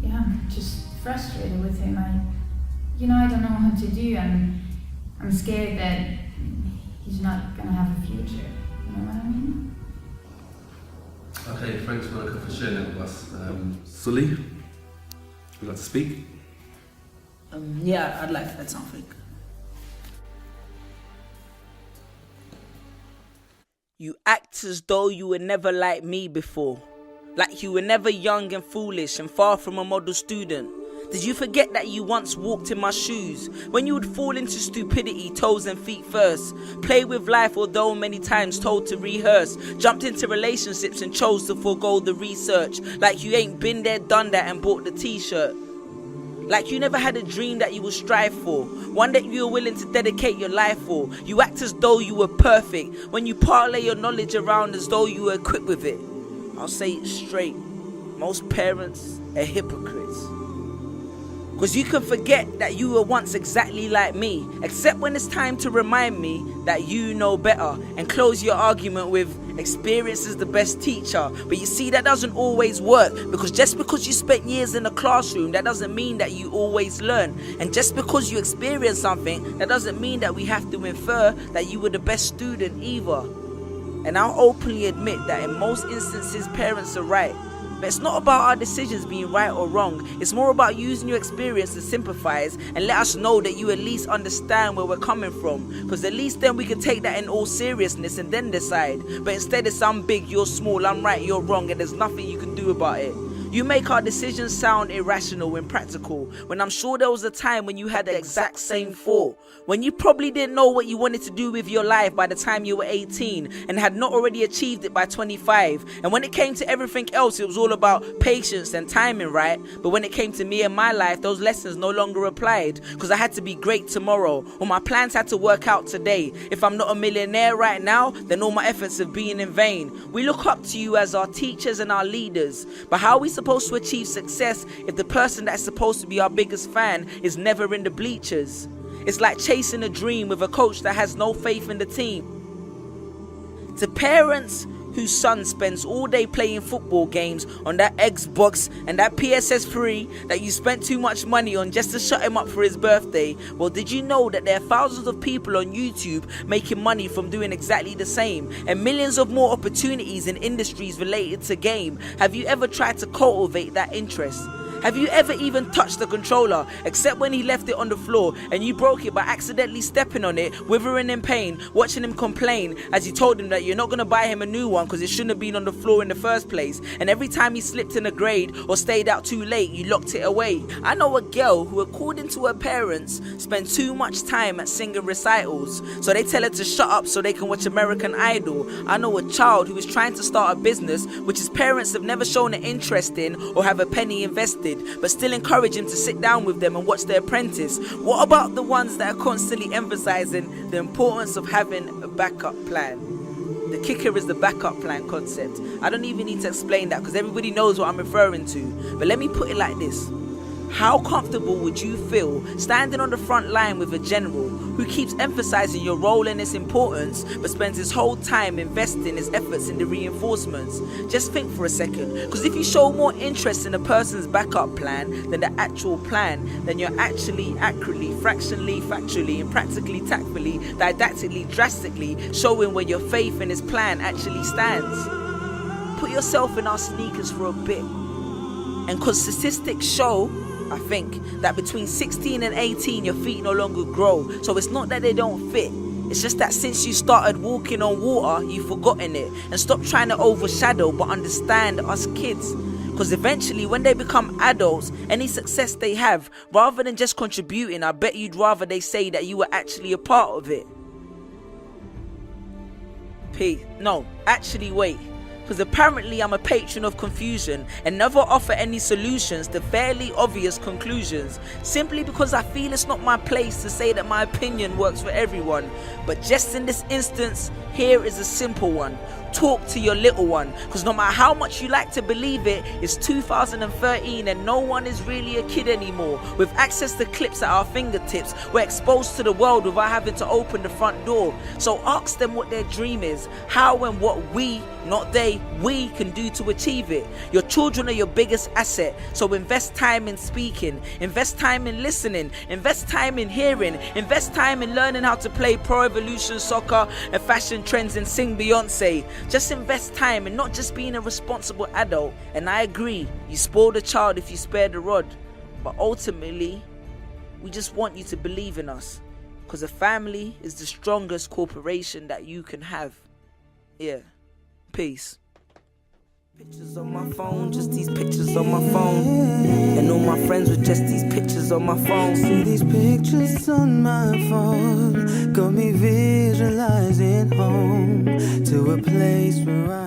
Yeah, I'm just frustrated with him. I don't know what to do, and I'm scared that he's not gonna have a future. You know what I mean? Okay, thanks Monica for sharing that with us. Sully, would you like to speak? Yeah, I'd like to add something. You act as though you were never like me before. Like you were never young and foolish and far from a model student. Did you forget that you once walked in my shoes? When you would fall into stupidity, toes and feet first. Play with life although many times told to rehearse. Jumped into relationships and chose to forego the research. Like you ain't been there, done that and bought the t-shirt. Like you never had a dream that you would strive for. One that you were willing to dedicate your life for. You act as though you were perfect. When you parlay your knowledge around as though you were equipped with it. I'll say it straight. Most parents are hypocrites. Cause you can forget that you were once exactly like me, except when it's time to remind me that you know better, and close your argument with experience is the best teacher. But you see, that doesn't always work, because just because you spent years in a classroom, that doesn't mean that you always learn. And just because you experience something, that doesn't mean that we have to infer that you were the best student either. And I'll openly admit that in most instances parents are right. But it's not about our decisions being right or wrong. It's more about using your experience to sympathize and let us know that you at least understand where we're coming from. Because at least then we can take that in all seriousness and then decide. But instead it's I'm big, you're small, I'm right, you're wrong, and there's nothing you can do about it. You make our decisions sound irrational and practical, when I'm sure there was a time when you had the exact same thought. When you probably didn't know what you wanted to do with your life by the time you were 18 and had not already achieved it by 25. And when it came to everything else, it was all about patience and timing, right? But when it came to me and my life, those lessons no longer applied, because I had to be great tomorrow, or my plans had to work out today. If I'm not a millionaire right now, then all my efforts have been in vain. We look up to you as our teachers and our leaders, but how are we supposed to achieve success if the person that's supposed to be our biggest fan is never in the bleachers? It's like chasing a dream with a coach that has no faith in the team. To parents whose son spends all day playing football games on that Xbox and that PSS3 that you spent too much money on just to shut him up for his birthday, well, did you know that there are thousands of people on YouTube making money from doing exactly the same, and millions of more opportunities in industries related to game? Have you ever tried to cultivate that interest? Have you ever even touched the controller, except when he left it on the floor and you broke it by accidentally stepping on it, withering in pain, watching him complain as you told him that you're not going to buy him a new one because it shouldn't have been on the floor in the first place, and every time he slipped in a grade or stayed out too late, you locked it away? I know a girl who, according to her parents, spent too much time at singing recitals, so they tell her to shut up so they can watch American Idol. I know a child who is trying to start a business which his parents have never shown an interest in or have a penny invested, but still encourage him to sit down with them and watch The Apprentice. What about the ones that are constantly emphasizing the importance of having a backup plan? The kicker is the backup plan concept. I don't even need to explain that because everybody knows what I'm referring to. But let me put it like this. How comfortable would you feel standing on the front line with a general who keeps emphasizing your role and its importance, but spends his whole time investing his efforts in the reinforcements? Just think for a second, because if you show more interest in a person's backup plan than the actual plan, then you're actually accurately, fractionally, factually, and practically, tactfully, didactically, drastically showing where your faith in his plan actually stands. Put yourself in our sneakers for a bit, and because statistics show, I think, that between 16 and 18 your feet no longer grow. So it's not that they don't fit, it's just that since you started walking on water, you've forgotten it. And stop trying to overshadow but understand us kids. Because eventually when they become adults, any success they have, rather than just contributing, I bet you'd rather they say that you were actually a part of it. No, actually wait. Because apparently I'm a patron of confusion and never offer any solutions to fairly obvious conclusions, simply because I feel it's not my place to say that my opinion works for everyone. But just in this instance, here is a simple one. Talk to your little one, because no matter how much you like to believe it, it's 2013 and no one is really a kid anymore. With access to clips at our fingertips, we're exposed to the world without having to open the front door. So ask them what their dream is, how and what we, not they, say we can do to achieve it. Your children are your biggest asset, so invest time in speaking, invest time in listening, invest time in hearing, invest time in learning how to play Pro Evolution Soccer and fashion trends and sing Beyonce. Just invest time in not just being a responsible adult. And I agree, you spoil the child if you spare the rod, but ultimately we just want you to believe in us, because a family is the strongest corporation that you can have. Yeah. Peace. Pictures on my phone, just these pictures on my phone. And all my friends with just these pictures on my phone. See these pictures on my phone, got me visualizing home to a place where I